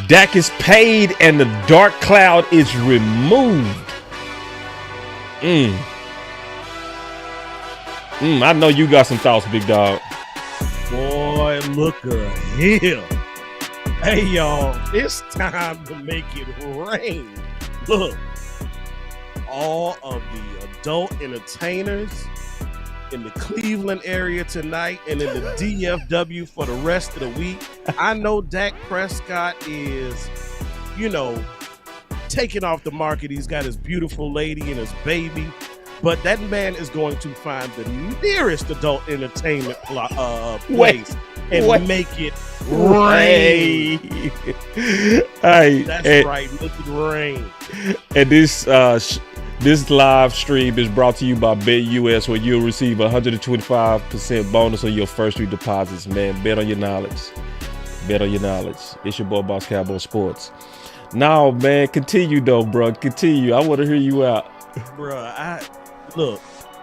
Dak is paid and the dark cloud is removed. I know you got some thoughts, big dog. Boy, look at him. Hey, y'all, it's time to make it rain. Look, all of the adult entertainers in the Cleveland area tonight and in the DFW for the rest of the week. I know Dak Prescott is, taking off the market. He's got his beautiful lady and his baby. But that man is going to find the nearest adult entertainment place and make it rain. That's right, make it rain. And this live stream is brought to you by BetUS, where you'll receive 125% bonus on your first 3 deposits. Man, bet on your knowledge. Bet on your knowledge. It's your boy, Boss Cowboy Sports. Now, man, continue though, bro. Continue. I want to hear you out. Bruh, Look,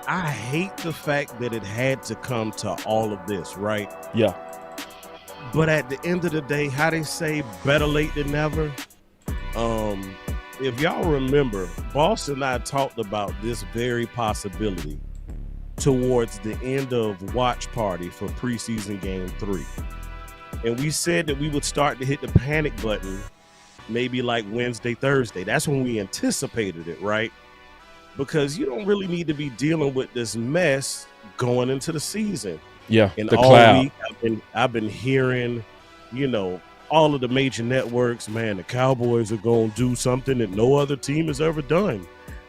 I hate the fact that it had to come to all of this, right? Yeah. But at the end of the day, how they say, better late than never. If y'all remember, Boss and I talked about this very possibility towards the end of Watch Party for preseason game 3. And we said that we would start to hit the panic button maybe like Wednesday, Thursday. That's when we anticipated it, right? Because you don't really need to be dealing with this mess going into the season. Yeah, and the all cloud. week I've been hearing, all of the major networks, man, the Cowboys are going to do something that no other team has ever done.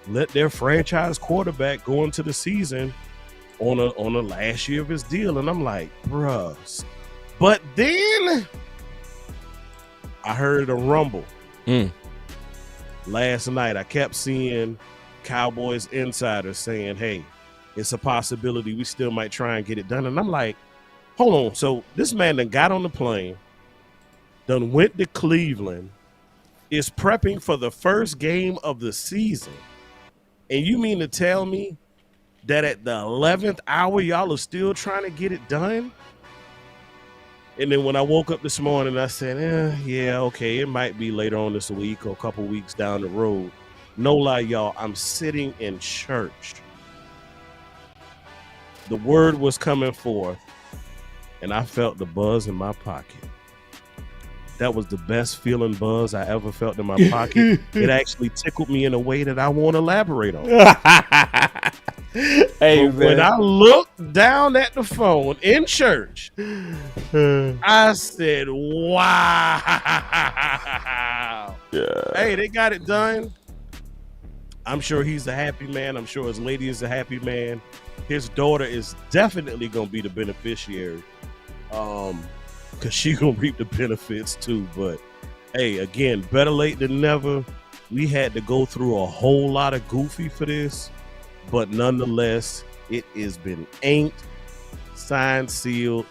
Let their franchise quarterback go into the season on a last year of his deal. And I'm like, bruh. But then I heard a rumble. Last night, I kept seeing Cowboys insiders saying, hey, it's a possibility we still might try and get it done. And I'm like, hold on. So this man done got on the plane, done went to Cleveland, is prepping for the first game of the season. And you mean to tell me that at the 11th hour, y'all are still trying to get it done? And then when I woke up this morning, I said, yeah, okay, it might be later on this week or a couple weeks down the road. No lie, y'all, I'm sitting in church. The word was coming forth, and I felt the buzz in my pocket. That was the best feeling buzz I ever felt in my pocket. It actually tickled me in a way that I won't elaborate on. Hey, but when I looked down at the phone in church, I said, wow. Yeah. Hey, they got it done. I'm sure he's a happy man. I'm sure his lady is a happy man. His daughter is definitely going to be the beneficiary because she's going to reap the benefits too. But, hey, again, better late than never. We had to go through a whole lot of goofy for this. But nonetheless, it has been inked, signed, sealed,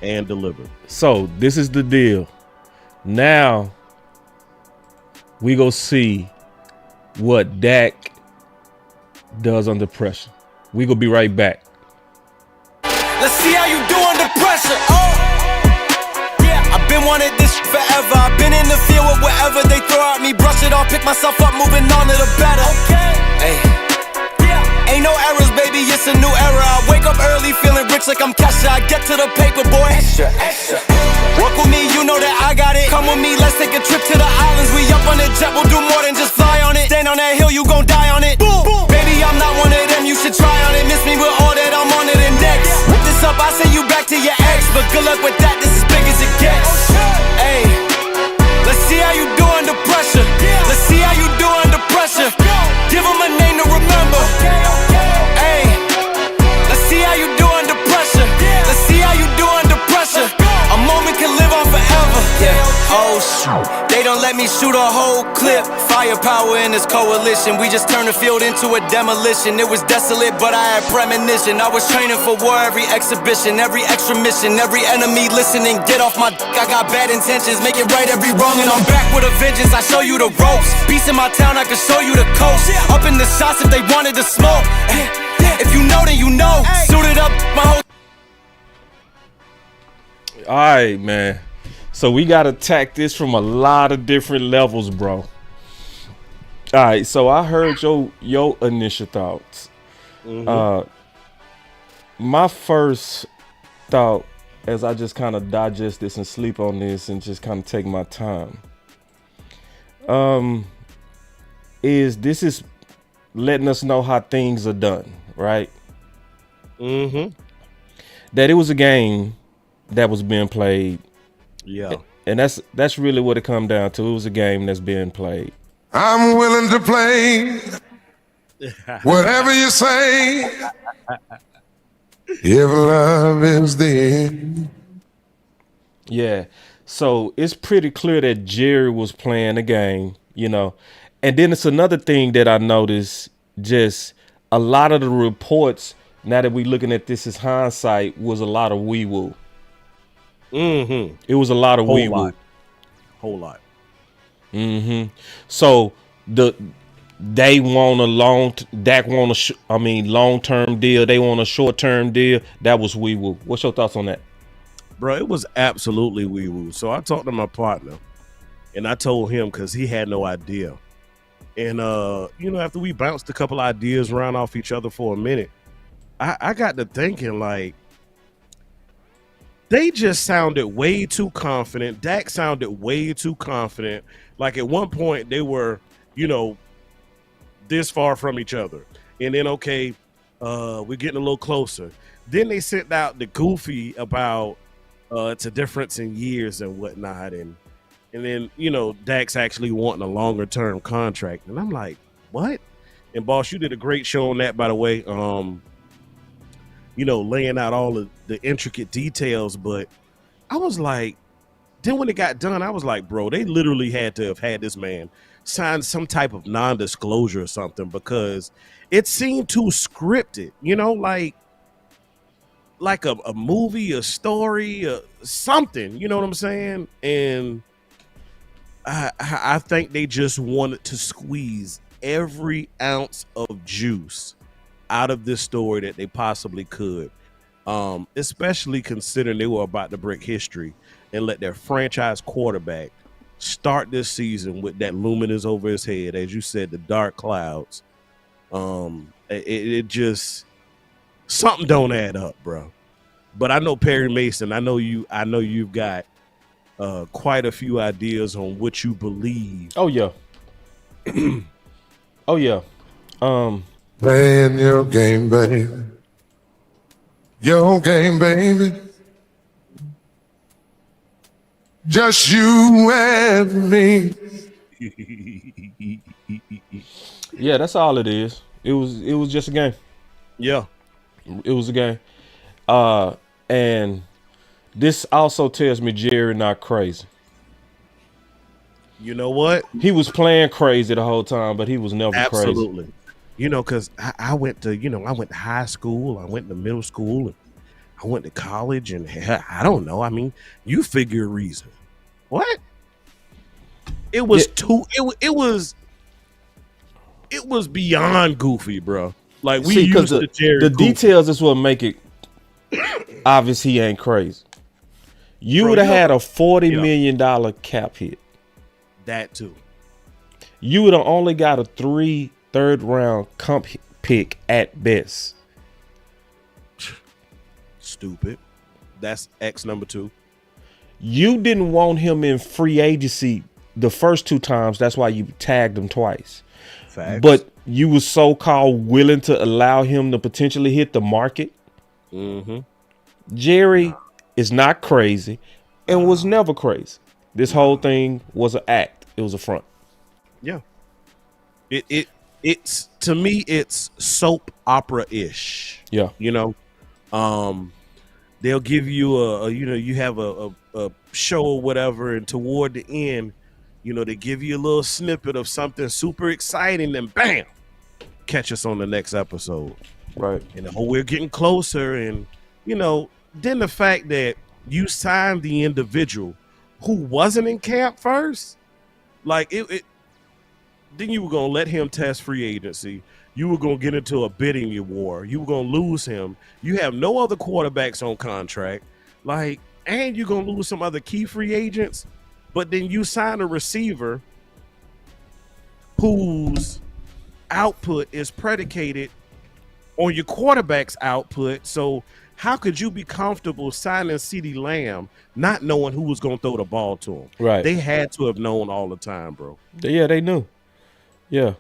and delivered. So this is the deal. Now we go see what Dak does under pressure. We gonna be right back. Let's see how you do under pressure. I've been wanting this forever. I've been in the field with whatever they throw at me. Brush it off, pick myself up, moving on to the better. Hey. Ain't no errors, baby, it's a new era. I wake up early, feeling rich like I'm Kesha. I get to the paper, boy. Extra, extra. Work with me, you know that I got it. Come with me, let's take a trip to the islands. We up on the jet, we'll do more than just fly on it. Stand on that hill, you gon' die on it. Boom, boom. Baby, I'm not one of them, you should try on it. Miss me with all that, I'm on it and next. Whip this up, I send you back to your ex. But good luck with that, this is big as it gets. Hey, let's see how you do under pressure. Let's see how you do under pressure. Give them a name to remember. Hey, let's see how you do under pressure. Let's see how you do under pressure. A moment can live on forever. Yeah. Oh shoot, they don't let me shoot a whole clip. Firepower in this coalition. We just turned the field into a demolition. It was desolate, but I had premonition. I was training for war, every exhibition, every extra mission, every enemy listening. Get off my dick, I got bad intentions. Make it right every wrong, and I'm back with a vengeance. I show you the ropes. Peace in my town, I can show you the coast. Up in the shots if they wanted to smoke. If you know, then you know. Suited up, my whole. All right, man. So we got to attack this from a lot of different levels, bro. All right, so I heard your initial thoughts. My first thought, as I just kind of digest this and sleep on this and just kind of take my time, is this is letting us know how things are done, right? That it was a game that was being played. Yeah. And that's really what it come down to. It was a game that's being played. I'm willing to play whatever you say. If love is the end. Yeah. So it's pretty clear that Jerry was playing the game, you know. And then it's another thing that I noticed, just a lot of the reports, now that we looking at this as hindsight, was a lot of wee-woo. It was a lot of wee-woo. Whole lot. So they want a Dak want a long-term deal. They want a short-term deal. That was wee-woo. What's your thoughts on that? Bro, it was absolutely wee-woo. So I talked to my partner, and I told him because he had no idea. And, after we bounced a couple ideas around off each other for a minute, I got to thinking, like, they just sounded way too confident. Dak sounded way too confident. Like, at one point, they were, this far from each other. And then, okay, we're getting a little closer. Then they sent out the goofy about it's a difference in years and whatnot. And then, Dak's actually wanting a longer term contract. And I'm like, what? And Boss, you did a great show on that, by the way. Laying out all of the intricate details. But I was like, then when it got done, I was like, bro, they literally had to have had this man sign some type of non-disclosure or something, because it seemed too scripted, like a movie, a story, something, you know what I'm saying? And I think they just wanted to squeeze every ounce of juice out of this story that they possibly could, especially considering they were about to break history and let their franchise quarterback start this season with that luminous over his head, as you said, the dark clouds. It just, something don't add up, bro. But I know Perry Mason. I know you've got quite a few ideas on what you believe. Oh yeah. Oh yeah. Playing your game, baby. Your game, baby. Just you and me. Yeah, that's all it is. It was just a game. Yeah. It was a game. And this also tells me Jerry not crazy. You know what? He was playing crazy the whole time, but he was never crazy. Absolutely. Because I went to high school, I went to middle school, and I went to college, and I don't know. I mean, you figure reason. What? It was it was beyond goofy, bro. Like, we used to Jerry the goofy. details is what make it obvious he ain't crazy. You would have had a $40 million cap hit. That too. You would have only got a 3 third-round comp pick at best. Stupid. That's X number 2. You didn't want him in free agency the first 2 times. That's why you tagged him twice. Facts. But you was so-called willing to allow him to potentially hit the market. Jerry is not crazy and was never crazy. This whole thing was an act. It was a front. Yeah. It's to me, it's soap opera-ish. Yeah. They'll give you you have a show or whatever, and toward the end, they give you a little snippet of something super exciting, and bam, catch us on the next episode. Right. And we're getting closer, and then the fact that you signed the individual who wasn't in camp first, like it then you were gonna let him test free agency. You were gonna get into a bidding war. You were gonna lose him. You have no other quarterbacks on contract. Like, and you're gonna lose some other key free agents, but then you sign a receiver whose output is predicated on your quarterback's output. So how could you be comfortable signing CeeDee Lamb not knowing who was going to throw the ball to him? Right. They had to have known all the time, bro. Yeah, they knew. Yeah.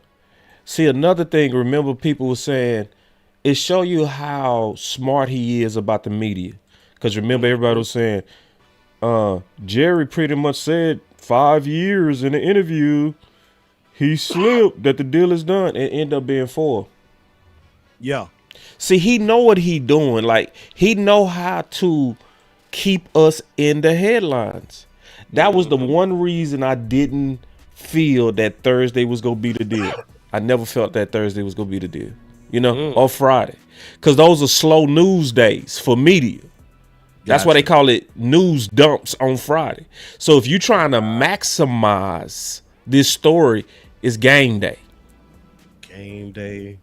See, another thing, remember people were saying, it show you how smart he is about the media. Because remember, everybody was saying, Jerry pretty much said 5 years in the interview, he slipped that the deal is done. It ended up being 4. Yeah. See, he know what he doing. Like, he know how to keep us in the headlines. That was the one reason I didn't feel that Thursday was going to be the deal. I never felt that Thursday was going to be the deal, you know, or Friday. Because those are slow news days for media. That's why they call it news dumps on Friday. So if you're trying to maximize this story, it's game day. Game day.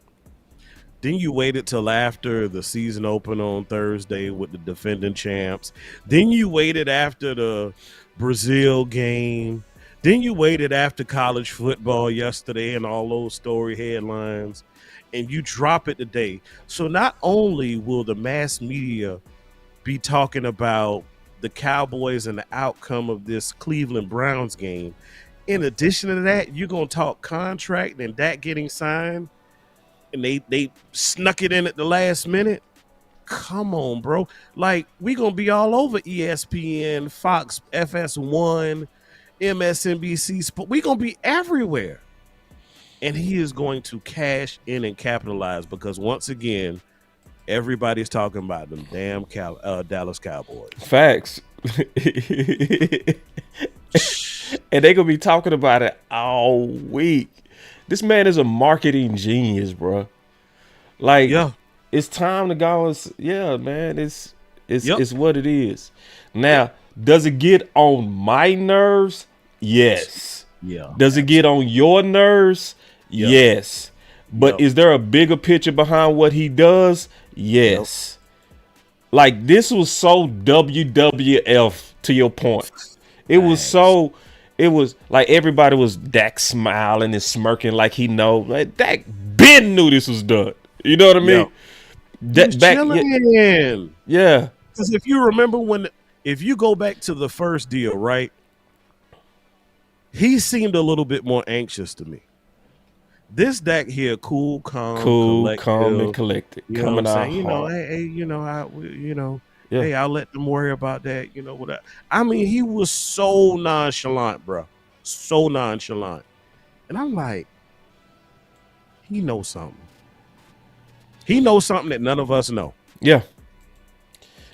Then you waited till after the season opened on Thursday with the defending champs. Then you waited after the Brazil game. Then you waited after college football yesterday and all those story headlines. And you drop it today. So not only will the mass media be talking about the Cowboys and the outcome of this Cleveland Browns game, in addition to that, you're going to talk contract and Dak getting signed. And they snuck it in at the last minute. Come on, bro. Like, we going to be all over ESPN, Fox, FS1, MSNBC. We going to be everywhere. And he is going to cash in and capitalize because, once again, everybody's talking about them damn Dallas Cowboys. Facts. And they going to be talking about it all week. This man is a marketing genius, bro. Like, it's time to go. Yeah, man, it's what it is. Now, does it get on my nerves? Yes. Yeah. Does it get on your nerves? Yes. But is there a bigger picture behind what he does? Yes. Like, this was so WWF to your point. It was so. It was like everybody was Dak smiling and smirking like he know. Like, Dak Ben knew this was done. You know what I mean? Yeah. Because if you remember if you go back to the first deal, right? He seemed a little bit more anxious to me. This Dak here, cool, calm, and collected. You coming out hard. You know, hey, I'll let them worry about that. You know what? I mean, he was so nonchalant, bro. So nonchalant. And I'm like, he knows something. He knows something that none of us know. Yeah.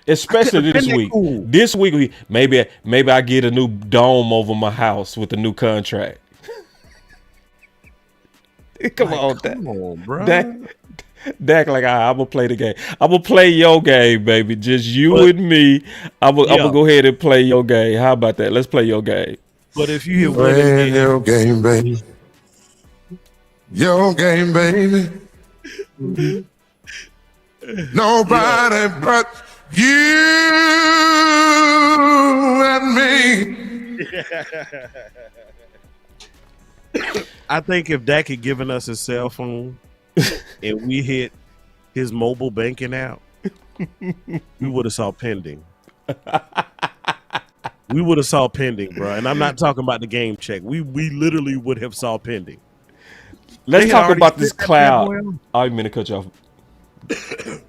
Especially this week. Cool. This week, maybe I get a new dome over my house with a new contract. Come on, bro. Dak, like, I'm going to play the game. I'm going to play your game, baby. Just you and me. I'm going to go ahead and play your game. How about that? Let's play your game. But if you play your game, baby. Your game, baby. Nobody but you and me. I think if Dak had given us his cell phone and we hit his mobile banking app, we would have saw pending. We would have saw pending, bro. And I'm not talking about the game check. We literally would have saw pending. Let's talk about this cloud. I didn't mean to cut you off.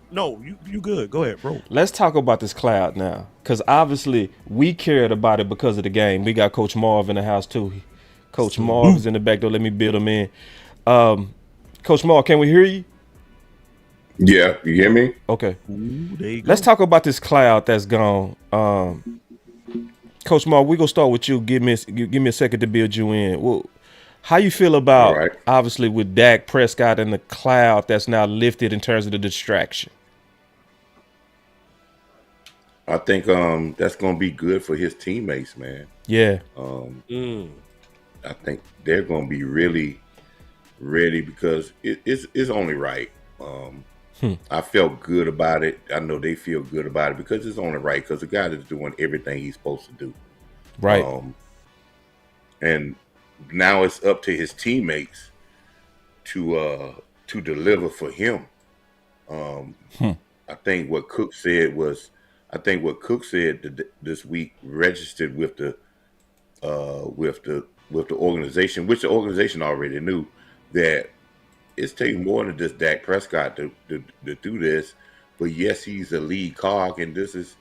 No, you good. Go ahead, bro. Let's talk about this cloud now, because obviously we cared about it because of the game. We got Coach Marv in the house too. Coach Marv is in the back door. Let me build him in. Coach Marv, can we hear you? Yeah, you hear me? Okay. Ooh, there you go. Let's talk about this cloud that's gone. Coach Marv, we're gonna start with you. Give me a second to build you in. Well, how you feel about obviously with Dak Prescott and the cloud that's now lifted in terms of the distraction? I think that's gonna be good for his teammates, man. Yeah. I think they're gonna be really ready because it's only right. I felt good about it. I know they feel good about it because it's on the right. Because the guy is doing everything he's supposed to do. Right. And now it's up to his teammates to deliver for him. I think what Cook said this week registered with the organization, which the organization already knew, that it's taking more than just Dak Prescott to do this. But yes, he's a lead cog, and this is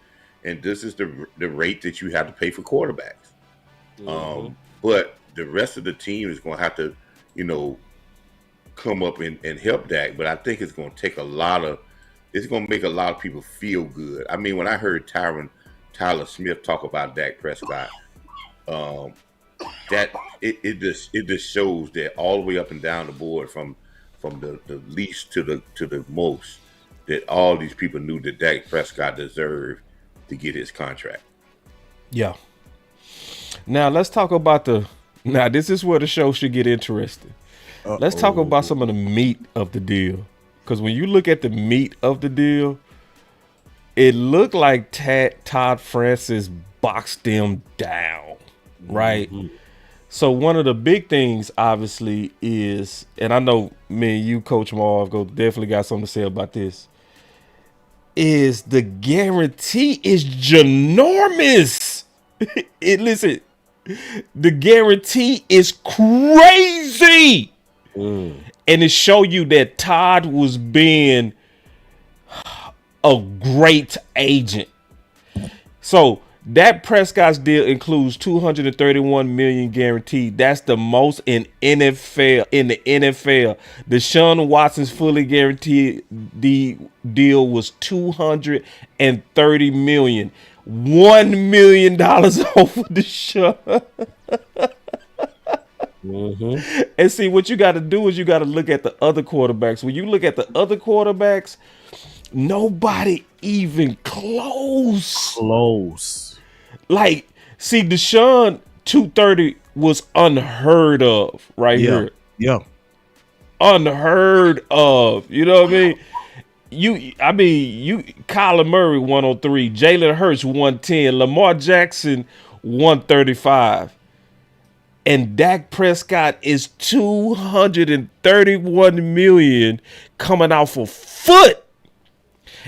the rate that you have to pay for quarterbacks. But the rest of the team is going to have to, come up and help Dak. But I think it's going to take it's going to make a lot of people feel good. I mean, when I heard Tyler Smith talk about Dak Prescott, that it just shows that all the way up and down the board, from the least to the most, that all these people knew that Dak Prescott deserved to get his contract. Yeah. Now let's talk about now this is where the show should get interesting. Let's talk about some of the meat of the deal. Because when you look at the meat of the deal, it looked like Todd Francis boxed them down, right? So one of the big things, obviously, is, and I know me and you, Coach Marv, definitely got something to say about this, is the guarantee is ginormous. Listen, the guarantee is crazy. And it show you that Todd was being a great agent. So Dak Prescott's deal includes $231 million guaranteed. That's the most in the NFL. Deshaun Watson's fully guaranteed deal was $230 million. $1 million over Deshaun. And see, what you got to do is you got to look at the other quarterbacks. When you look at the other quarterbacks, nobody even close. Like, see, Deshaun 230 was unheard of here. Yeah. Unheard of. You know what I mean? Kyler Murray 103, Jalen Hurts 110, Lamar Jackson 135. And Dak Prescott is $231 million coming off a foot.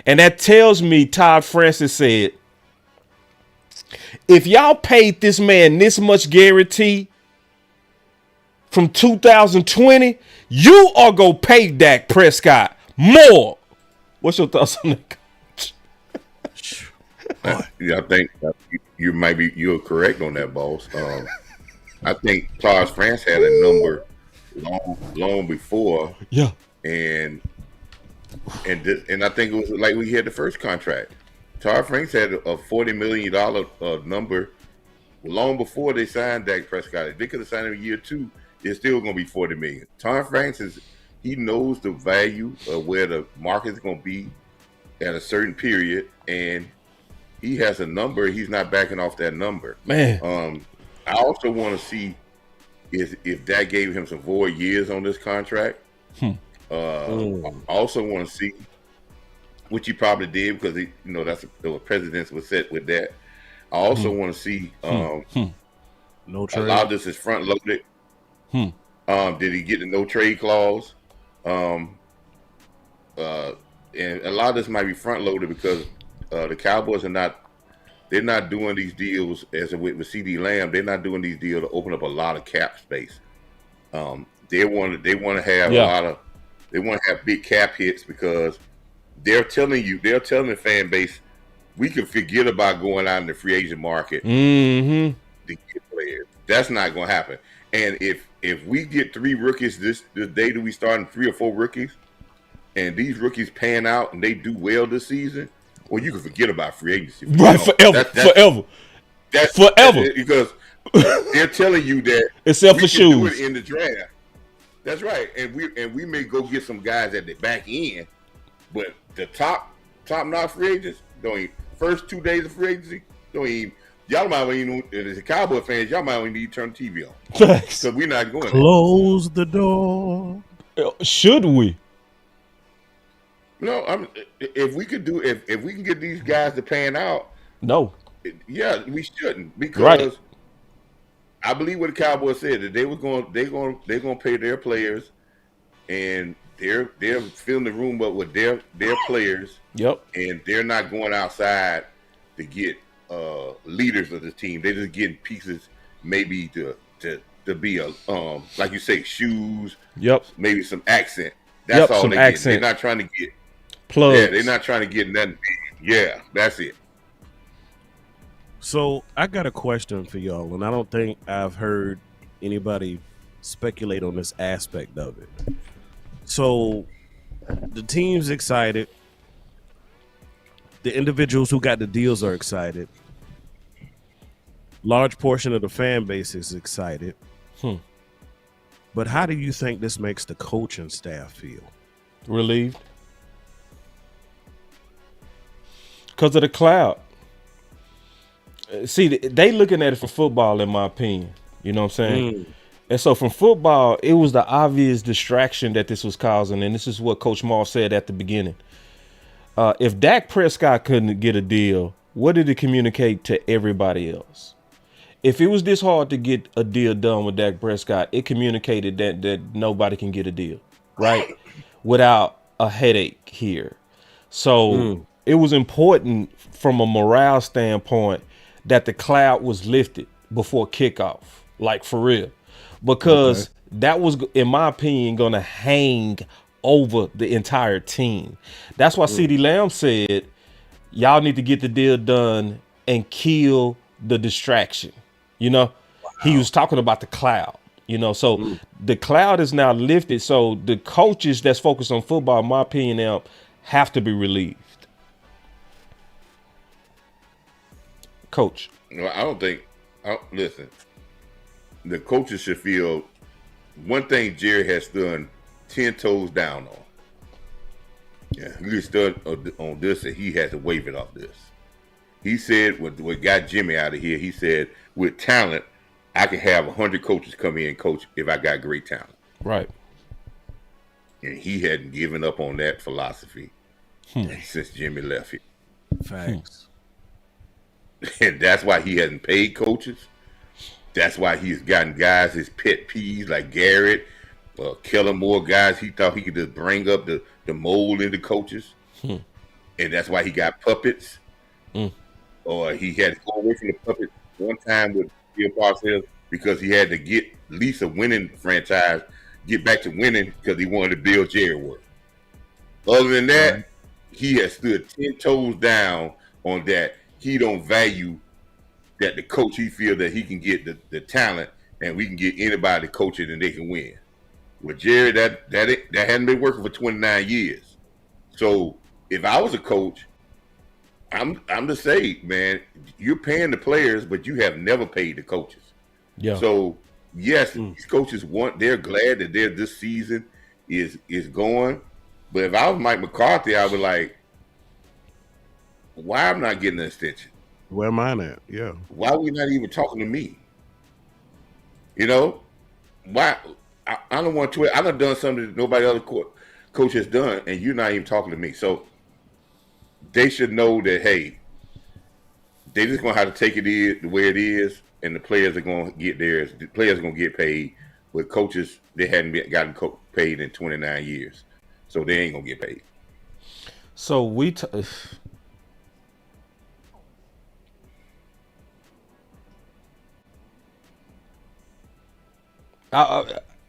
And that tells me Todd Francis said, if y'all paid this man this much guarantee from 2020, you are going to pay Dak Prescott more. What's your thoughts on that, Coach? I think you're correct on that, boss. I think Todd France had a number long before. Yeah. And I think it was like we had the first contract. Todd Franks had a $40 million number long before they signed Dak Prescott. If they could have signed him in year 2, it's still going to be $40 million. Todd Franks he knows the value of where the market is going to be at a certain period, and he has a number. He's not backing off that number. Man. I also want to see if Dak gave him some void years on this contract. I also want to see, which he probably did because that's the presidents were set with that. I also want to see no trade. A lot of this is front loaded. Did he get the no trade clause? And a lot of this might be front loaded because the Cowboys they're not doing these deals as with CD Lamb. They're not doing these deals to open up a lot of cap space. They want to have they want to have big cap hits because they're telling the fan base, we can forget about going out in the free agent market to get players. That's not going to happen. And if we get 3 rookies this day that we starting 3 or 4 rookies, and these rookies pan out and they do well this season, well, you can forget about free agency. Right, forever. That's forever. Because they're telling you that except for shoes. Do it in the draft. That's right. And we may go get some guys at the back end, but the top notch free agents don't even, first 2 days of free agency don't even. Y'all might even, as a Cowboy fans, y'all might even need to turn the TV on. So we're not going. Close the door. Should we? No, if we could do if we can get these guys to pan out, No. yeah, we shouldn't Right. because I believe what the Cowboys said that they're going to pay their players and they're filling the room up with their players. Yep. And they're not going outside to get leaders of the team. They're just getting pieces, maybe to be a like you say, shoes. Yep. Maybe some accent. That's all some they accent. get. They're not trying to get plugs. Yeah, they're not trying to get nothing. Yeah, that's it. So I got a question for y'all, and I don't think I've heard anybody speculate on this aspect of it. So the team's excited. The individuals who got the deals are excited. Large portion of the fan base is excited. But how do you think this makes the coaching staff feel? Relieved. Because of the cloud. See, they looking at it from football, in my opinion. You know what I'm saying? And so from football, it was the obvious distraction that this was causing. And this is what Coach Maul said at the beginning. If Dak Prescott couldn't get a deal, what did it communicate to everybody else? If it was this hard to get a deal done with Dak Prescott, it communicated that nobody can get a deal, right? Without a headache here. So it was important from a morale standpoint that the cloud was lifted before kickoff, like for real. Because that was, in my opinion, going to hang over the entire team. That's why CeeDee Lamb said, y'all need to get the deal done and kill the distraction. You know, he was talking about the cloud, you know, so the cloud is now lifted. So the coaches that's focused on football, in my opinion, now have to be relieved. Coach. No, I don't think. Listen, the coaches should feel one thing Jerry has done 10 toes down on. Yeah, he stood on this and he has to wave it off this. He said what got Jimmy out of here, he said, with talent, I can have 100 coaches come in and coach if I got great talent. Right. And he hadn't given up on that philosophy since Jimmy left here. Facts. And that's why he hasn't paid coaches. That's why he's gotten guys his pet peeves like Garrett, Kellen Moore, guys he thought he could just bring up the mold into coaches. And that's why he got puppets. Or he had to go away from the puppets one time with Bill Parcells because he had to get at least a winning franchise, get back to winning because he wanted to build Jerry Worth. Other than that, he has stood 10 toes down on that. He don't value that the coach, he feel that he can get the talent and we can get anybody to coach it and they can win. With Jerry, that hadn't been working for 29 years. So if I was a coach, I'm to say, man, you're paying the players, but you have never paid the coaches. Yeah. So yes, these coaches they're glad that this season is going. But if I was Mike McCarthy, I would like, why I'm not getting an extension? Where am I at? Yeah. Why are we not even talking to me? You know, why? I don't want to. I done something that nobody other coach has done, and you're not even talking to me. So they should know that, hey, they just gonna have to take it the way it is, and the players are gonna get theirs. The players are gonna get paid, but coaches they hadn't gotten paid in 29 years, so they ain't gonna get paid. So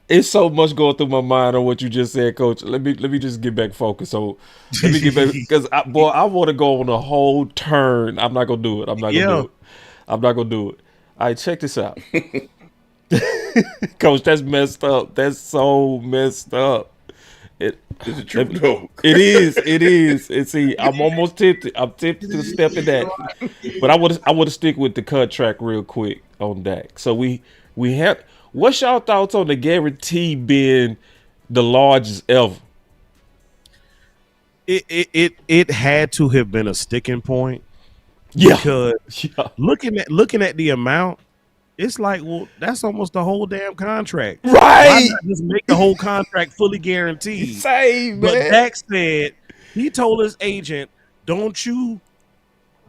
it's so much going through my mind on what you just said, Coach. Let me just get back focused. So let me get back because I want to go on a whole turn. I'm not gonna do it. I'm not gonna do it. All right, check this out, Coach. That's messed up. That's so messed up. It's a true though. It is. And see, I'm almost tempted. I'm tempted to step in that, but I want to stick with the cut track real quick on Dak. So we have. What's y'all thoughts on the guarantee being the largest ever? It had to have been a sticking point. Yeah. Because looking at the amount, it's like, well, that's almost the whole damn contract. Right. Why not just make the whole contract fully guaranteed? Same, man. But Dak said, He told his agent, "Don't you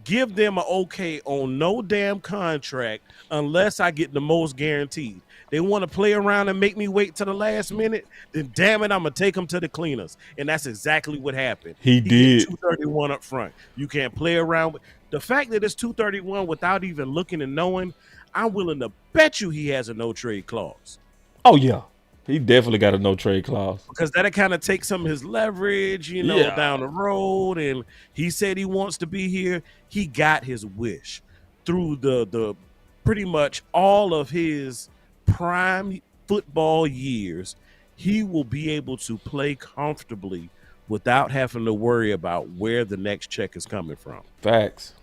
give them an okay on no damn contract unless I get the most guaranteed. They want to play around and make me wait to the last minute, then damn it, I'm gonna take them to the cleaners." And that's exactly what happened. He did. 231 up front. You can't play around with the fact that it's 231 without even looking and knowing. I'm willing to bet you he has a no trade clause. Oh yeah, he definitely got a no trade clause. Because that'll kind of take some of his leverage, down the road. And he said he wants to be here. He got his wish through the pretty much all of his prime football years. He will be able to play comfortably without having to worry about where the next check is coming from. Facts.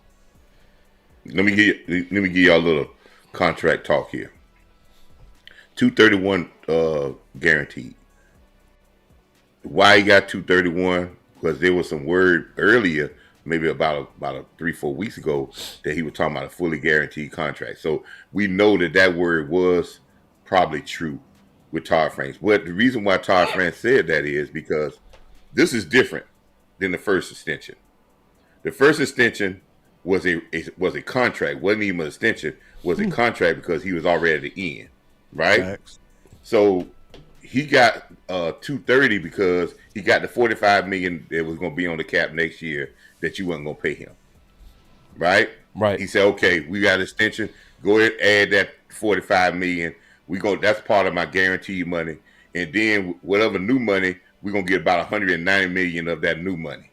Let me give y'all a little contract talk here. 231 guaranteed. Why he got 231? Because there was some word earlier, maybe about 3-4 weeks ago, that he was talking about a fully guaranteed contract. So we know that word was probably true with Todd France. But the reason why Todd France said that is because this is different than the first extension. The first extension was a contract, wasn't even an extension, was a contract because he was already at the end, right? Facts. So he got 230 because he got the $45 million that was going to be on the cap next year that you weren't going to pay him, right? Right. He said, "Okay, we got an extension. Go ahead, add that $45 million. That's part of my guaranteed money, and then whatever new money, we're gonna get about $190 million of that new money."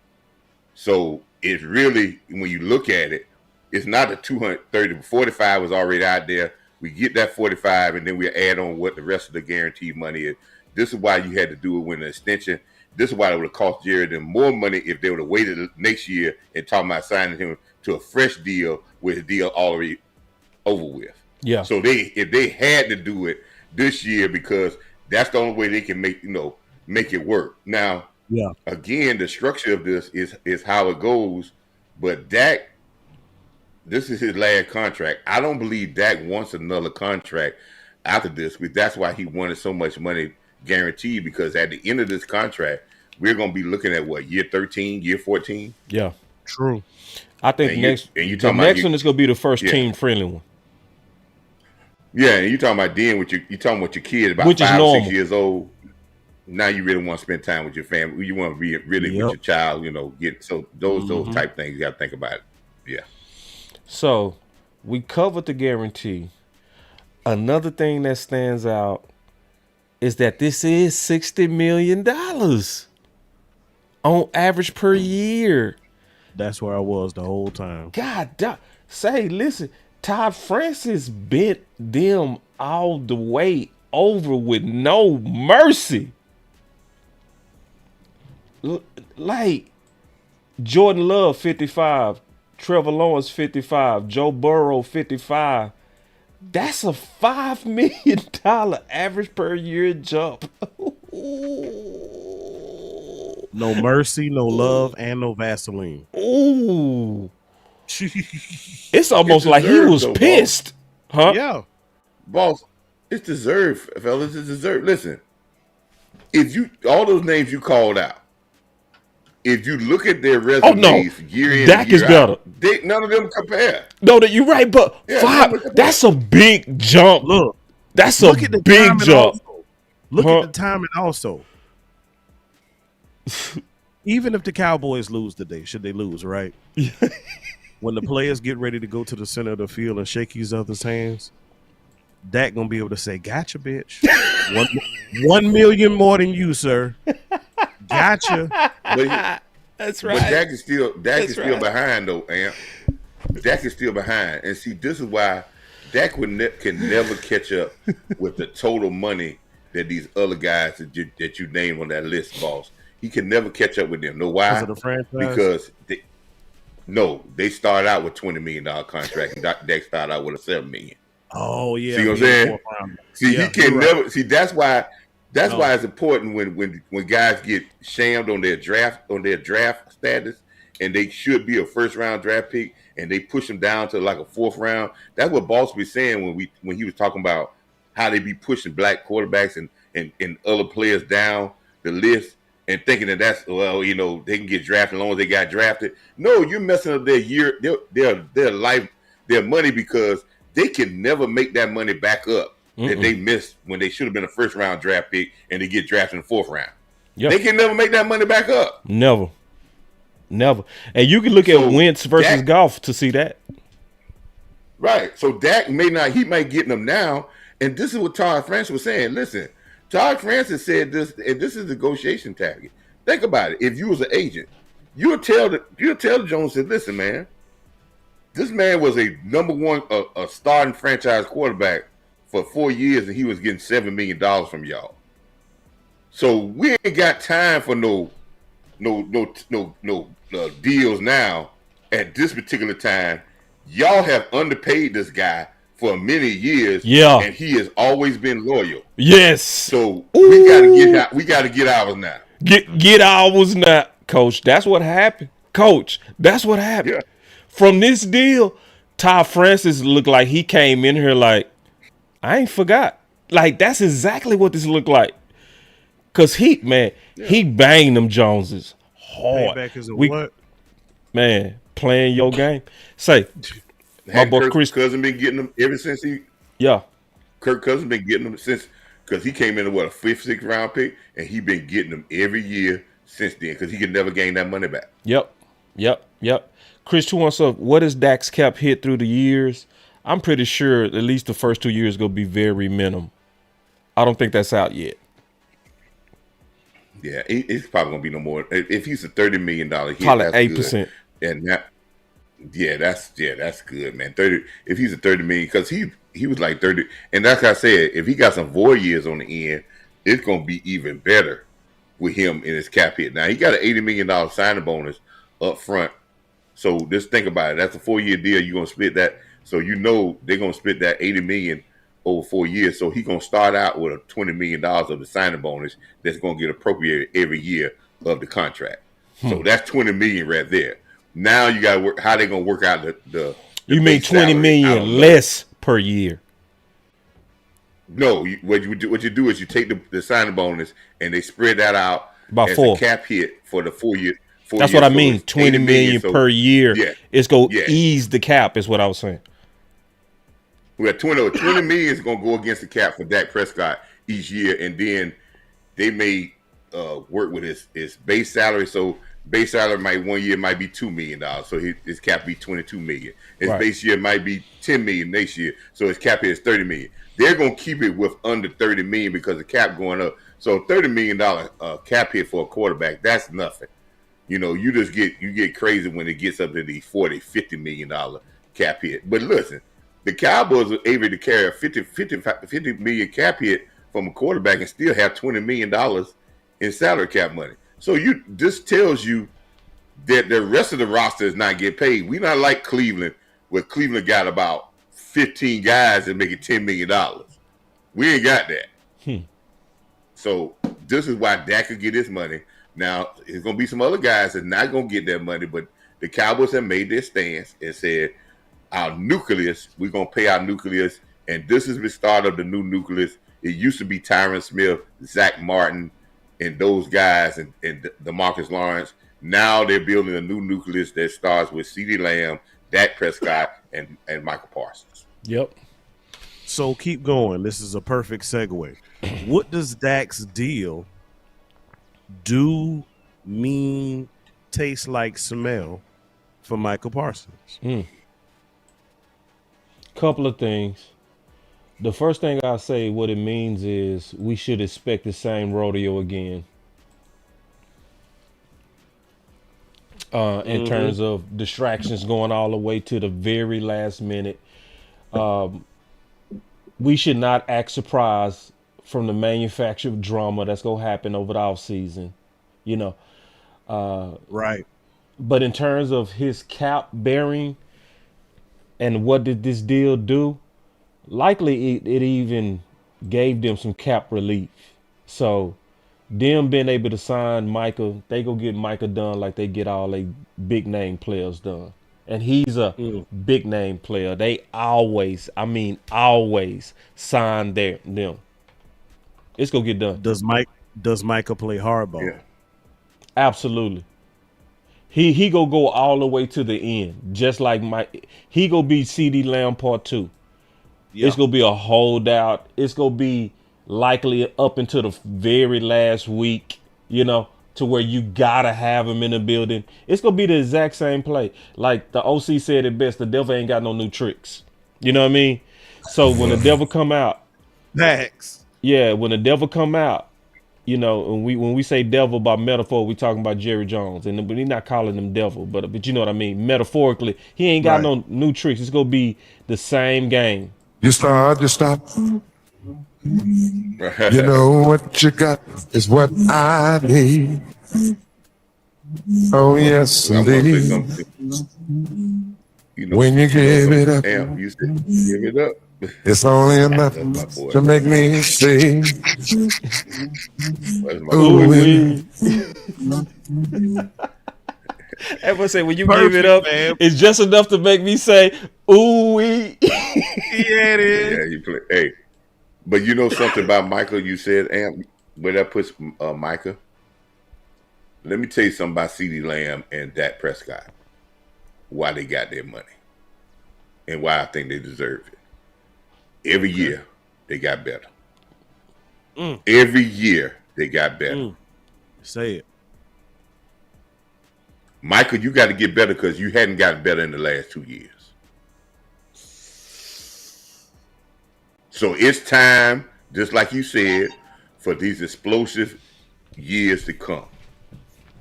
So it's really, when you look at it, it's not the 230. 45 was already out there. We get that 45, and then we add on what the rest of the guaranteed money is. This is why you had to do it with an extension. This is why it would have cost Jared them more money if they would have waited next year and talking about signing him to a fresh deal with a deal already over with. Yeah. So if they had to do it this year, because that's the only way they can make it work. Now, yeah. Again, the structure of this is how it goes. But Dak, this is his last contract. I don't believe Dak wants another contract after this, because that's why he wanted so much money guaranteed, because at the end of this contract, we're going to be looking at what, year 13, year 14? Yeah. True. I think the next one is going to be the first team-friendly one. Yeah, and you're talking about then with you're talking with your kids about which 5 or 6 years old. Now you really want to spend time with your family. You want to be really with your child, those type things you got to think about. Yeah. So we covered the guarantee. Another thing that stands out is that this is $60 million on average per year. That's where I was the whole time. God, listen, Todd Francis bent them all the way over with no mercy. Like Jordan Love 55, Trevor Lawrence 55, Joe Burrow 55. That's a $5 million average per year jump. No mercy, no love, and no Vaseline. Ooh. It's almost like he was pissed. Huh? Yeah. Boss, it's deserved, fellas. It's deserved. Listen, all those names you called out, if you look at their resumes year in Dak year is better. out, none of them compare. No, you're right, but that's a big jump. Look, that's a big jump. Look at the timing also. Even if the Cowboys lose today, should they lose, right? When the players get ready to go to the center of the field and shake each other's hands, Dak gonna be able to say, "Gotcha, bitch. 1 million more than you, sir. Gotcha." That's right. But Dak is still behind though, Amp. Dak is still behind, and see, this is why Dak can never catch up with the total money that these other guys that you named on that list, boss. He can never catch up with them. Know why? Because of the franchise? Because they started out with $20 million contract, and Dak started out with a $7 million. Oh yeah. See what I'm saying? See, he can never. See, that's why it's important when guys get shammed on their draft status, and they should be a first round draft pick, and they push them down to like a 4th round. That's what Boss was saying when he was talking about how they be pushing black quarterbacks and other players down the list. and thinking that that's, well, they can get drafted as long as they got drafted. No, you're messing up their year, their life, their money, because they can never make that money back up that they missed when they should have been a first round draft pick and they get drafted in the fourth round. Yep. They can never make that money back up. Never. And you can look at Wentz versus Goff to see that. Right. So Dak he might get them now. And this is what Todd Francis was saying. Listen, Todd Francis said this, and this is a negotiation tactic. Think about it. If you was an agent, you'll tell the Jones, listen, man, this man was a number one, a starting franchise quarterback for 4 years, and he was getting $7 million from y'all. So we ain't got time for no deals now at this particular time. Y'all have underpaid this guy for many years, and he has always been loyal. Yes. So we gotta get ours now. Get ours now, Coach. That's what happened. Coach, that's what happened. Yeah. From this deal, Todd Francis looked like he came in here like, I ain't forgot. Like, that's exactly what this looked like. Cause he banged them Joneses hard. Payback is what? Man, playing your game. Say, my boy Kirk Cousins been getting them ever since Kirk Cousins been getting them since, because he came in a 5th, 6th round pick, and he been getting them every year since then, because he could never gain that money back. Yep. Chris, who wants up? What is Dak's cap hit through the years? I'm pretty sure at least the first 2 years gonna be very minimum. I don't think that's out yet. Yeah, it's probably gonna be no more. If he's a $30 million hit, probably 8%. And that's good, man. 30. If he's a $30 million, because he was like 30, and that's like I said, if he got some void years on the end, it's gonna be even better with him in his cap hit. Now he got an $80 million signing bonus up front. So just think about it. That's a 4-year deal. You're gonna split that. So they're gonna split that $80 million over 4 years. So he's gonna start out with a $20 million of the signing bonus that's gonna get appropriated every year of the contract. So that's $20 million right there. Now you gotta work how they gonna work out the you mean $20 million less per year? No, what you do is you take the signing bonus and they spread that out about as 4 a cap hit for the 4 year. That's what I mean. $20 million per year. Yeah, it's gonna ease the cap. Is what I was saying. We have $20 million is gonna go against the cap for Dak Prescott each year, and then they may work with his base salary. So base salary might 1 year might be $2 million, so his cap be $22 million. His base year might be $10 million next year, so his cap is $30 million. They're gonna keep it with under $30 million because the cap going up. So $30 million cap hit for a quarterback, that's nothing. You just get crazy when it gets up to the $40-50 million cap hit. But listen, the Cowboys are able to carry a 50 million cap hit from a quarterback and still have $20 million in salary cap money. So this tells you that the rest of the roster is not getting paid. We not like Cleveland, where Cleveland got about 15 guys that make it $10 million. We ain't got that. So this is why Dak could get his money. Now, there's going to be some other guys that's not going to get their money, but the Cowboys have made their stance and said, our nucleus, we're going to pay our nucleus, and this is the start of the new nucleus. It used to be Tyron Smith, Zach Martin, and those guys, and DeMarcus Lawrence. Now they're building a new nucleus that starts with CeeDee Lamb, Dak Prescott, and Micah Parsons. Yep. So keep going. This is a perfect segue. What does Dak's deal do, mean, taste like, smell for Micah Parsons? Couple of things. The first thing I say, what it means is we should expect the same rodeo again. In terms of distractions going all the way to the very last minute. We should not act surprised from the manufactured drama that's going to happen over the offseason. Right. But in terms of his cap bearing and what did this deal do, likely it even gave them some cap relief. So them being able to sign Micah, they go get Micah done like they get all they big name players done. And he's a big name player. They always sign them. It's gonna get done. Does Micah play hardball? Yeah. Absolutely. He go all the way to the end, just like Mike. He go be CD Lamb Part 2. Yeah. It's gonna be a holdout. It's gonna be likely up into the very last week, to where you gotta have him in the building. It's gonna be the exact same play. Like the OC said it best, the devil ain't got no new tricks. You know what I mean? So when the devil come out, Max. yeah, when the devil come out, and when we say devil by metaphor, we talking about Jerry Jones, and but he's not calling him devil, but you know what I mean. Metaphorically, he ain't got no new tricks. It's gonna be the same game. You start, you stop. You know what you got is what I need. Oh, yes, I want to say indeed. something. When you give it up, Damn, you said give it up. it's only enough That's my boy. to make me sing. That's my Ooh, boy. Everyone say when you Perfect, give it up, man. it's just enough to make me say, ooh wee. Yeah, it is. Yeah, you play. Hey, but you know something about Michael? You said, "Amp," where that puts Micah. Let me tell you something about CeeDee Lamb and Dak Prescott. Why they got their money and why I think they deserve it. Every year they got better. Every year they got better. Say it. Michael, you got to get better because you hadn't gotten better in the last 2 years. So it's time, just like you said, for these explosive years to come.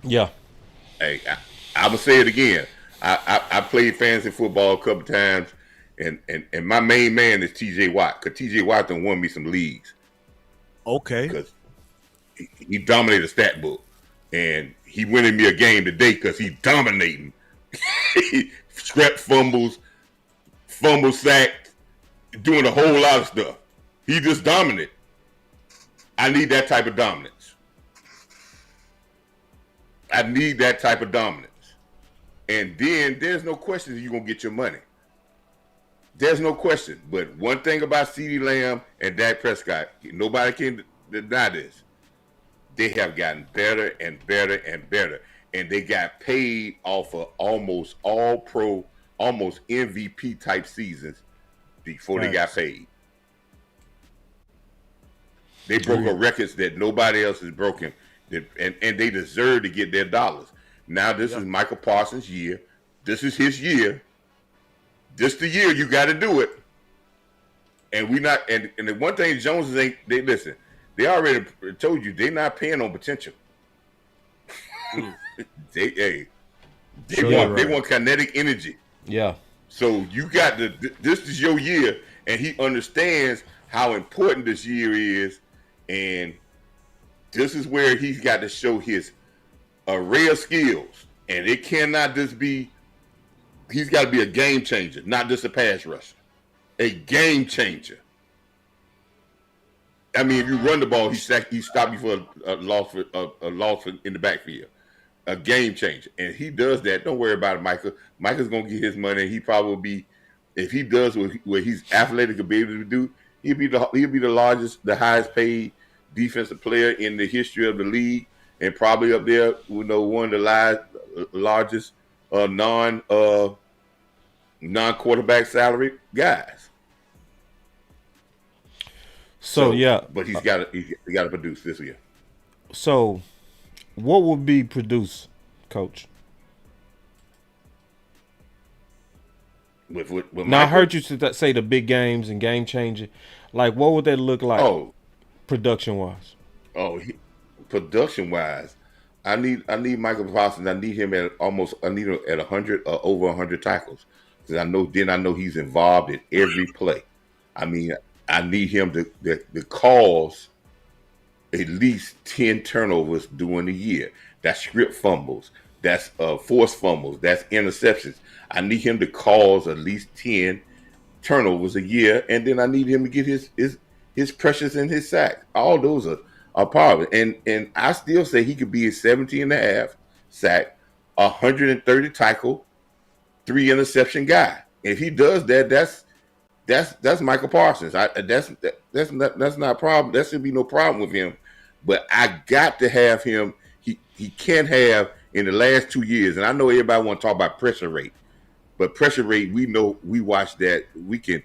Yeah. Hey, I'm gonna say it again. I played fantasy football a couple times, and my main man is TJ Watt, because TJ Watt done won me some leagues. Okay. Because he dominated the stat book, and he winning me a game today because he dominating. Scrap fumbles, fumble sacked, doing a whole lot of stuff. He just dominant. I need that type of dominance. I need that type of dominance. And then there's no question you're going to get your money. There's no question. But one thing about CeeDee Lamb and Dak Prescott, nobody can deny this. They have gotten better and better and better. And they got paid off of almost all pro, almost MVP type seasons before they got paid. They broke a records that nobody else has broken. And they deserve to get their dollars. Now this is Micah Parsons' year. This is his year. This the year you got to do it. And we not. And the one thing Joneses ain't. They listen. They already told you they're not paying on potential. They want kinetic energy. Yeah. So you got to. This is your year, and he understands how important this year is, and this is where he's got to show his array of skills, and it cannot just be. He's got to be a game changer, not just a pass rusher. A game changer. I mean, if you run the ball, he stopped you for a loss in the backfield. A game changer, and he does that. Don't worry about it, Micah. Micah's gonna get his money. He probably will be, if he does what he's athletic to be able to do, he'll be the largest, the highest paid defensive player in the history of the league, and probably up there, one of the largest non-quarterback salary guys. So yeah, but he's got to produce this year. So, what would be produced, Coach? With now I heard you say the big games and game changing. Like, what would that look like? Production wise. Production wise, I need Micah Parsons. I need him at 100 or over 100 tackles, because I know he's involved in every play. I mean, I need him to cause at least 10 turnovers during the year. That's script fumbles. That's forced fumbles. That's interceptions. I need him to cause at least 10 turnovers a year, and then I need him to get his pressures and his sacks. All those are part of it. And I still say he could be a 17.5 sack, 130 tackle, 3 interception guy. If he does that, that's Micah Parsons. That's not a problem. That should be no problem with him. But I got to have him. he can't have in the last 2 years. And I know everybody want to talk about pressure rate, but pressure rate, we know, we watch that. We can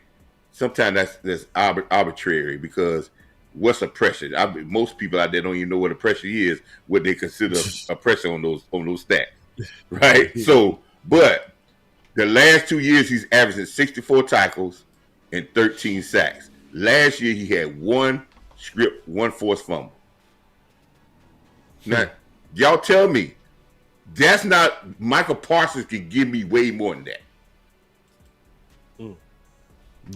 sometimes that's arbitrary because what's a pressure? Most people out there don't even know what a pressure is, what they consider a pressure on those stats, right? So, but the last 2 years he's averaging 64 tackles and 13 sacks. Last year he had one forced fumble. Now, y'all tell me, that's not Micah Parsons can give me way more than that.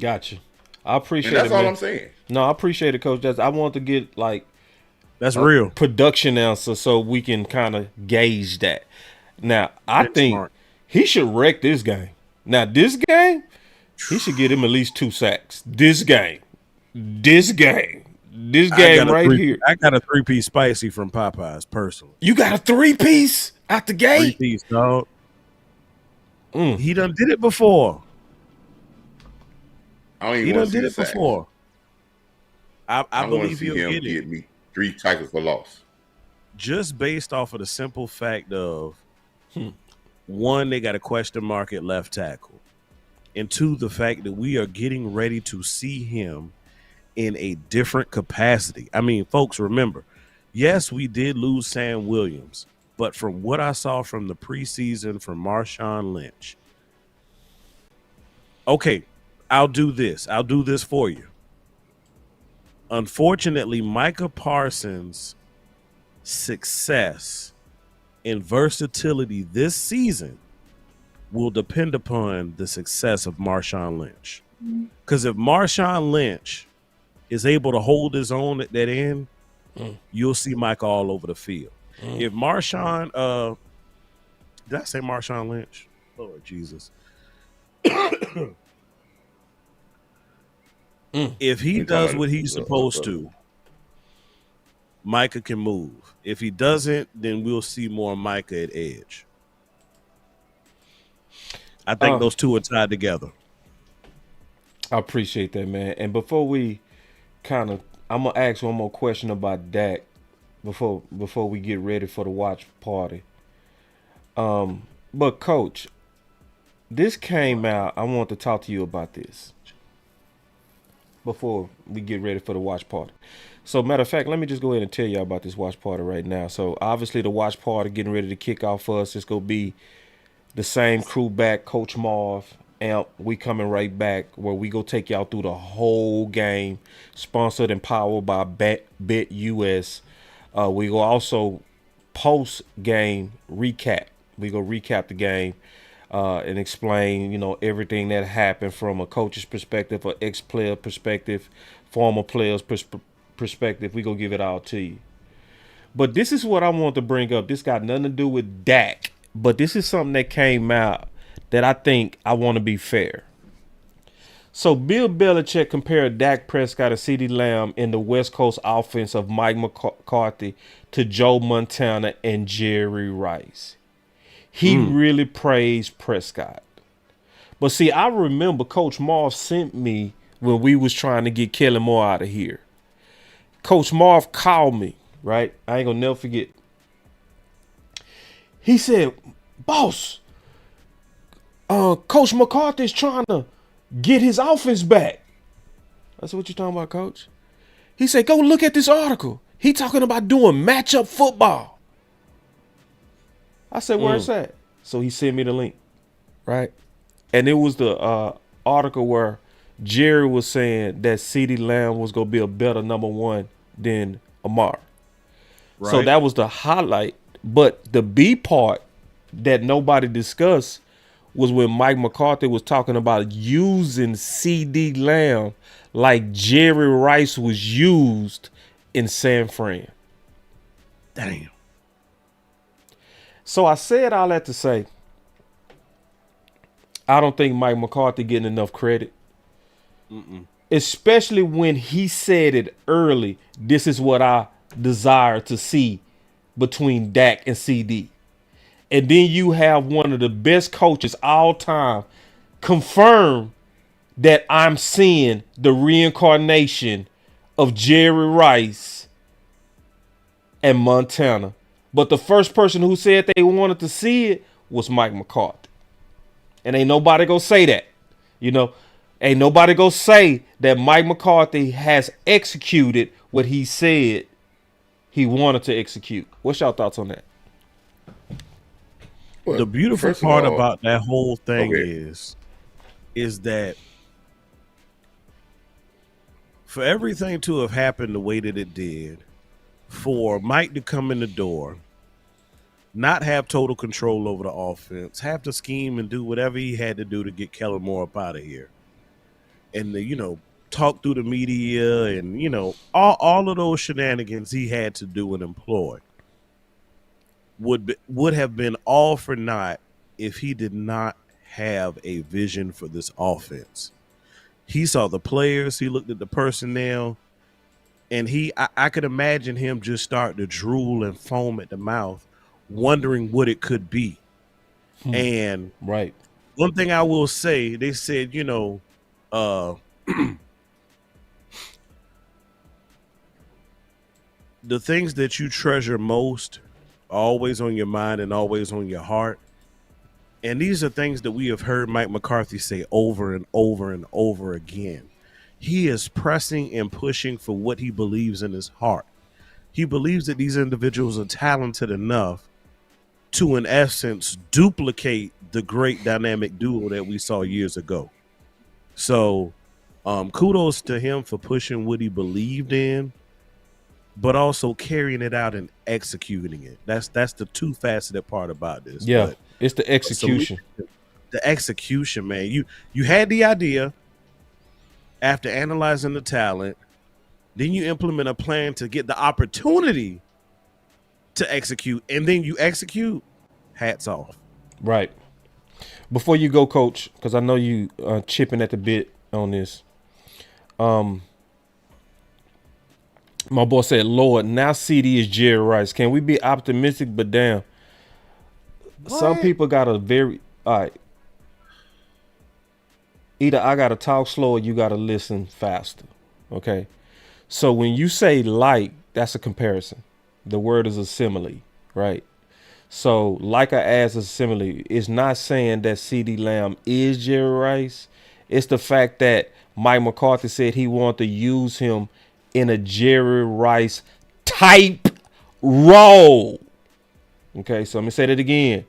Gotcha. I appreciate and that's it. all man. I'm saying. No, I appreciate it, Coach. I want to get like that's real production answer so we can kind of gauge that. Now, I think he should wreck this game. Now, this game, he should get him at least 2 sacks. This game right here. I got a 3-piece spicy from Popeyes, personally. You got a 3-piece out the gate? 3-piece, dog. He done did it before. He done did it before. I believe he'll get me 3 tackles for loss. Just based off of the simple fact of, one, they got a question mark at left tackle. And 2, the fact that we are getting ready to see him in a different capacity. I mean, folks, remember, yes, we did lose Sam Williams, but from what I saw from the preseason from Marshawn Lynch, okay, I'll do this for you. Unfortunately, Micah Parsons' success and versatility this season will depend upon the success of Marshawn Lynch. Because if Marshawn Lynch is able to hold his own at that end, you'll see Mike all over the field. If Marshawn, did I say Marshawn Lynch? Lord Jesus. If he does what he's supposed to, Micah can move. If he doesn't, then we'll see more Micah at edge. I think those two are tied together. I appreciate that, man. And before we I'm gonna ask one more question about Dak before we get ready for the watch party. But Coach, this came out. I want to talk to you about this before we get ready for the watch party. So, matter of fact, let me just go ahead and tell y'all about this watch party right now. So, obviously, the watch party getting ready to kick off for us. It's gonna be the same crew back, Coach Marv. And we coming right back where we go take y'all through the whole game, sponsored and powered by BetUS. We go also post-game recap. We go recap the game and explain, everything that happened from a coach's perspective, an ex-player perspective, former players' perspective. We go give it all to you. But this is what I want to bring up. This got nothing to do with Dak, but this is something that came out that I think I want to be fair. So Bill Belichick compared Dak Prescott and CeeDee Lamb in the West Coast offense of Mike McCarthy to Joe Montana and Jerry Rice. He really praised Prescott. But see, I remember Coach Marv sent me when we was trying to get Kellen Moore out of here. Coach Marv called me, right? I ain't gonna never forget. He said, "Boss, Coach McCarthy is trying to get his offense back." I said, "What you talking about, Coach?" He said, "Go look at this article. He talking about doing matchup football." I said, "Where's that?" So he sent me the link, right? And it was the article where Jerry was saying that CeeDee Lamb was going to be a better number one than Amar. Right. So that was the highlight. But the B part that nobody discussed was when Mike McCarthy was talking about using CeeDee Lamb like Jerry Rice was used in San Fran. Damn. So I said all that to say, I don't think Mike McCarthy getting enough credit. Especially when he said it early, this is what I desire to see between Dak and CD. And then you have one of the best coaches all time confirm that I'm seeing the reincarnation of Jerry Rice and Montana But the first person who said they wanted to see it was Mike McCarthy. And ain't nobody gonna say that. Ain't nobody gonna say that Mike McCarthy has executed what he said he wanted to execute. What's y'all thoughts on that? Well, the beautiful part about that whole thing is that for everything to have happened the way that it did, for Mike to come in the door, not have total control over the offense, have to scheme and do whatever he had to do to get Kellen Moore up out of here, and talk through the media and all of those shenanigans he had to do and employ would have been all for naught if he did not have a vision for this offense. He saw the players, he looked at the personnel, and I could imagine him just start to drool and foam at the mouth, wondering what it could be. And right. One thing I will say, they said, the things that you treasure most are always on your mind and always on your heart. And these are things that we have heard Mike McCarthy say over and over and over again. He is pressing and pushing for what he believes in his heart. He believes that these individuals are talented enough to, in essence, duplicate the great dynamic duo that we saw years ago. So kudos to him for pushing what he believed in, but also carrying it out and executing it. That's the two-faceted part about this. Yeah, but it's the execution. The execution, man. You had the idea after analyzing the talent, then you implement a plan to get the opportunity to execute, and then you execute. Hats off. Right. Before you go, Coach, because I know you chipping at the bit on this. My boy said, Lord, now CD is Jerry Rice. Can we be optimistic? But damn, some people got a very, all right. Either I got to talk slow or you got to listen faster. Okay. So when you say like, that's a comparison. The word is a simile, right? So like I asked a simile, it's not saying that CeeDee Lamb is Jerry Rice. It's the fact that Mike McCarthy said he wanted to use him in a Jerry Rice type role. Okay, so I'm going to say that again.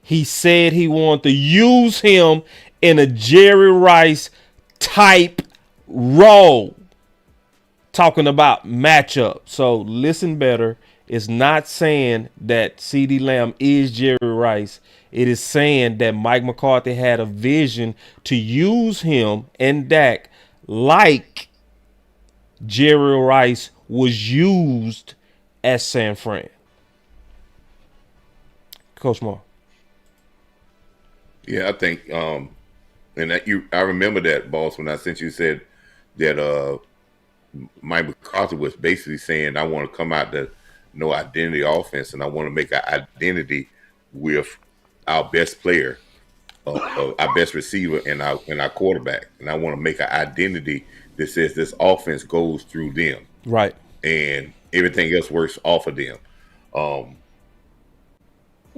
He said he wanted to use him in a Jerry Rice type role. Talking about matchup. So listen better. It's not saying that CeeDee Lamb is Jerry Rice. It is saying that Mike McCarthy had a vision to use him and Dak like Jerry Rice was used at San Fran. Coach Moore. Yeah, I think, and I remember that, boss, when I sent you said that Mike McCarthy was basically saying, I want to come out to no identity offense, and I want to make an identity with our best player, our best receiver, and our quarterback, and I want to make an identity that says this offense goes through them, right, and everything else works off of them.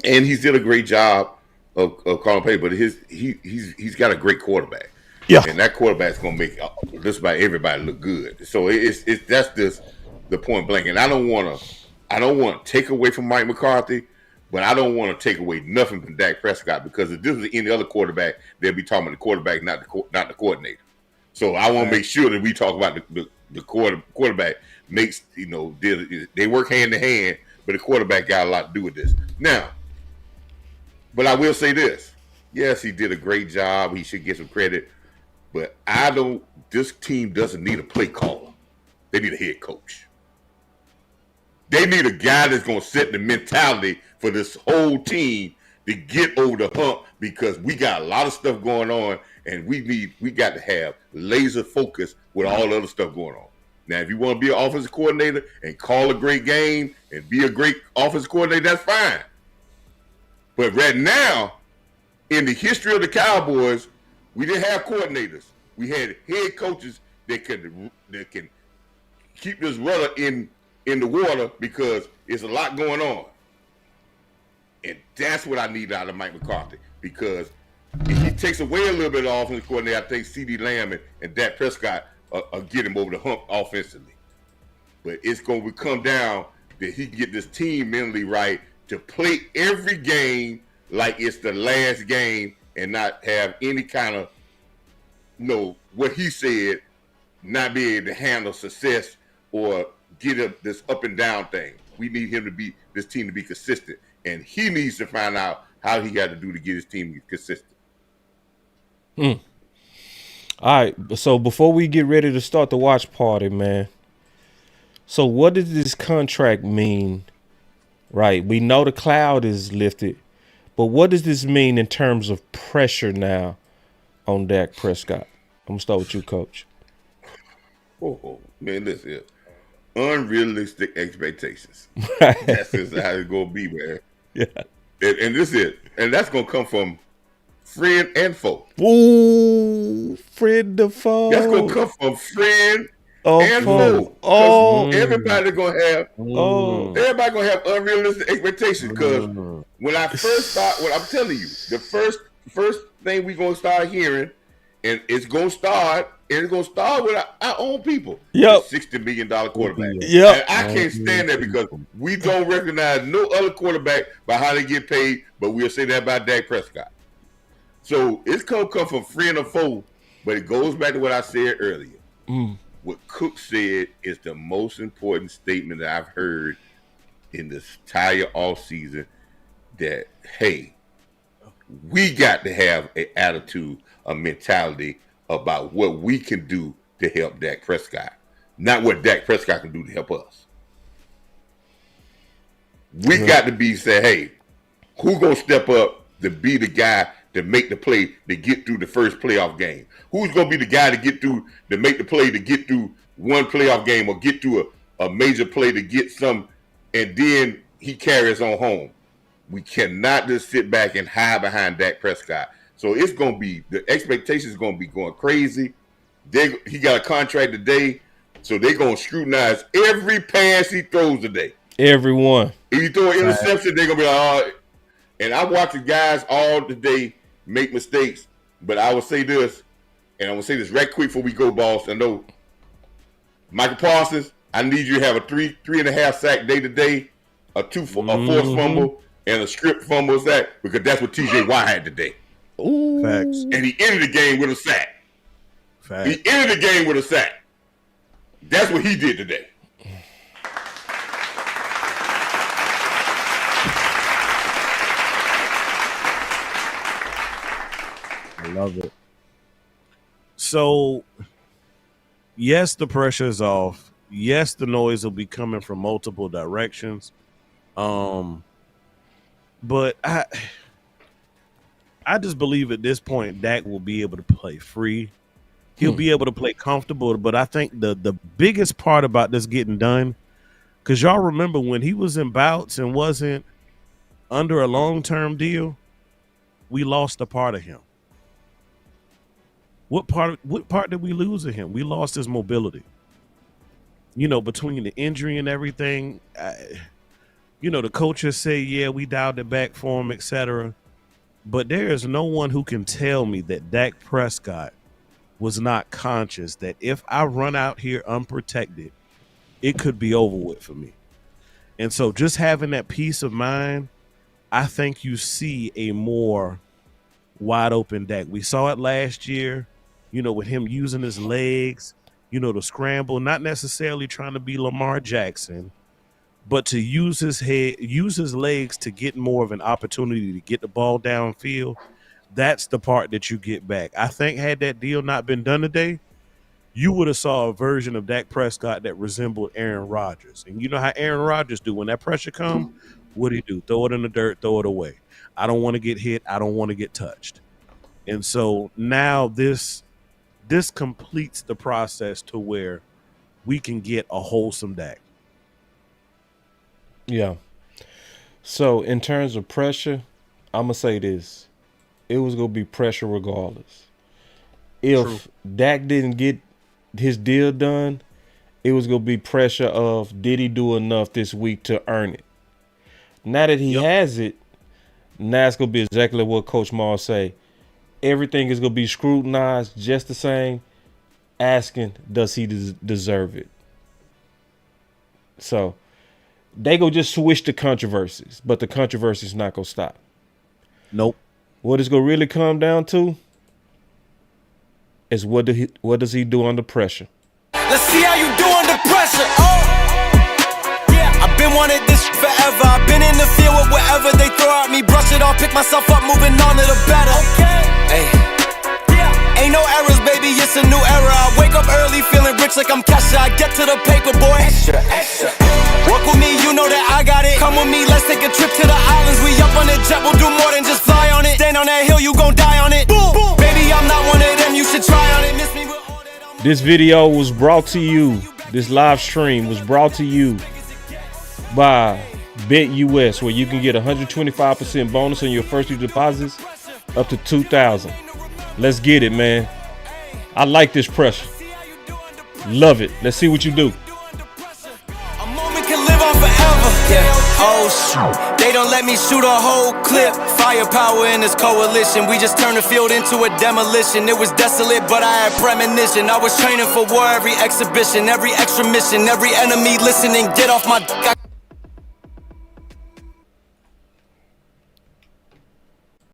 And he's did a great job of calling play, but he's got a great quarterback. Yeah, and that quarterback's gonna make just about everybody look good. So that's just the point blank. And I don't want to take away from Mike McCarthy, but I don't want to take away nothing from Dak Prescott, because if this was any other quarterback, they'll be talking about the quarterback, not the coordinator. So I want to make sure that we talk about the quarterback makes, they work hand in hand, but the quarterback got a lot to do with this. Now, but I will say this. Yes, he did a great job. He should get some credit. But this team doesn't need a play caller. They need a head coach. They need a guy that's going to set the mentality for this whole team to get over the hump, because we got a lot of stuff going on, and we got to have laser focus with all the other stuff going on. Now, if you want to be an offensive coordinator and call a great game and be a great offensive coordinator, that's fine. But right now, in the history of the Cowboys, we didn't have coordinators. We had head coaches that can keep this rudder in the water, because it's a lot going on. And that's what I need out of Mike McCarthy, because if he takes away a little bit of offense coordinator, I think CeeDee Lamb and Dak Prescott get him over the hump offensively. But it's going to come down that he can get this team mentally right to play every game like it's the last game and not have any kind of, what he said, not be able to handle success or get this up and down thing. We need this team to be consistent, and he needs to find out how he got to do to get his team consistent. All right, so before we get ready to start the watch party, man, so what does this contract mean? Right, we know the cloud is lifted, but what does this mean in terms of pressure now on Dak Prescott? I'm going to start with you, Coach. Oh, man, listen, unrealistic expectations. That's just how it's going to be, man. Yeah. And this is it. And that's going to come from friend and foe. Ooh, friend to foe. That's going to come from friend and foe. Everybody going to have everybody going to have unrealistic expectations, because when I first start, I'm telling you, the first thing we're going to start hearing, and it's going to start with our own people. Yep. $60 million quarterback. Yep. And I can't stand that, because we don't recognize no other quarterback by how they get paid, but we'll say that about Dak Prescott. So it's going to come from friend or foe, but it goes back to what I said earlier. What Cook said is the most important statement that I've heard in this entire offseason, that, hey, we got to have an attitude, a mentality about what we can do to help Dak Prescott, not what Dak Prescott can do to help us. We got to be saying, hey, who gonna step up to be the guy to make the play to get through the first playoff game? Who's gonna be the guy to make the play to get through one playoff game, or get through a major play to get some, and then he carries on home? We cannot just sit back and hide behind Dak Prescott. So it's going to be, the expectations is going to be going crazy. He got a contract today, so they're going to scrutinize every pass he throws today. Everyone. If you throw an interception, they're going to be like, oh. And I watch the guys all today make mistakes, but I will say this, and I will say this right quick before we go, boss. I know Micah Parsons, I need you to have a 3.5 sack day today, a forced fumble, and a strip fumble sack, because that's what TJ Watt had today. Ooh. Facts. And he ended the game with a sack. Facts. He ended the game with a sack. That's what he did today. I love it. So, yes, the pressure is off. Yes, the noise will be coming from multiple directions. But I just believe at this point Dak will be able to play free. He'll be able to play comfortable. But I think the biggest part about this getting done, because y'all remember when he was in bouts and wasn't under a long-term deal, we lost a part of him. What part did we lose of him? We lost his mobility. Between the injury and everything, the coaches say, yeah, we dialed it back for him, etc. But there is no one who can tell me that Dak Prescott was not conscious that if I run out here unprotected, it could be over with for me. And so just having that peace of mind, I think you see a more wide open Dak. We saw it last year, with him using his legs, to scramble, not necessarily trying to be Lamar Jackson, but to use his head, use his legs to get more of an opportunity to get the ball downfield. That's the part that you get back. I think had that deal not been done today, you would have saw a version of Dak Prescott that resembled Aaron Rodgers. And you know how Aaron Rodgers do. When that pressure comes, what do you do? Throw it in the dirt, throw it away. I don't want to get hit. I don't want to get touched. And so now this completes the process to where we can get a wholesome Dak. Yeah. So in terms of pressure, I'm going to say this. It was going to be pressure regardless. If Dak didn't get his deal done, it was going to be pressure of, did he do enough this week to earn it? Now that he has it, Now it's gonna be exactly what Coach Maul say. Everything is gonna be scrutinized just the same. Asking, does he deserve it? So they go just switch the controversies, but the controversies not gonna stop. Nope. What it's gonna really come down to is what does he do under pressure? Let's see how you do under pressure. Oh, yeah, I've been wanting this forever. I've been in the field with whatever they throw at me. Brush it off, pick myself up, moving on to the better. Hey, yeah, ain't no errors, baby, it's a new era. I wake up early, feeling rich like I'm CashApp. I get to the paper, boy. Extra, extra. Work with me, you know that I got it. Come with me, let's take a trip to the islands. We up on the jet, we'll do more than just fly on it. Stand on that hill, you gon' die on it. Boom, boom. Baby, I'm not one of them, you should try on it. Miss me with all that I'm. This video was brought to you. This live stream was brought to you by BetUS, where you can get 125% bonus on your first 2 deposits up to $2,000. Let's get it, man. I like this pressure. Love it. Let's see what you do. A moment can live on forever. Yeah. Oh shoot. They don't let me shoot a whole clip. Firepower in this coalition. We just turned the field into a demolition. It was desolate, but I had premonition. I was training for war every exhibition, every extra mission, every enemy listening. Get off my.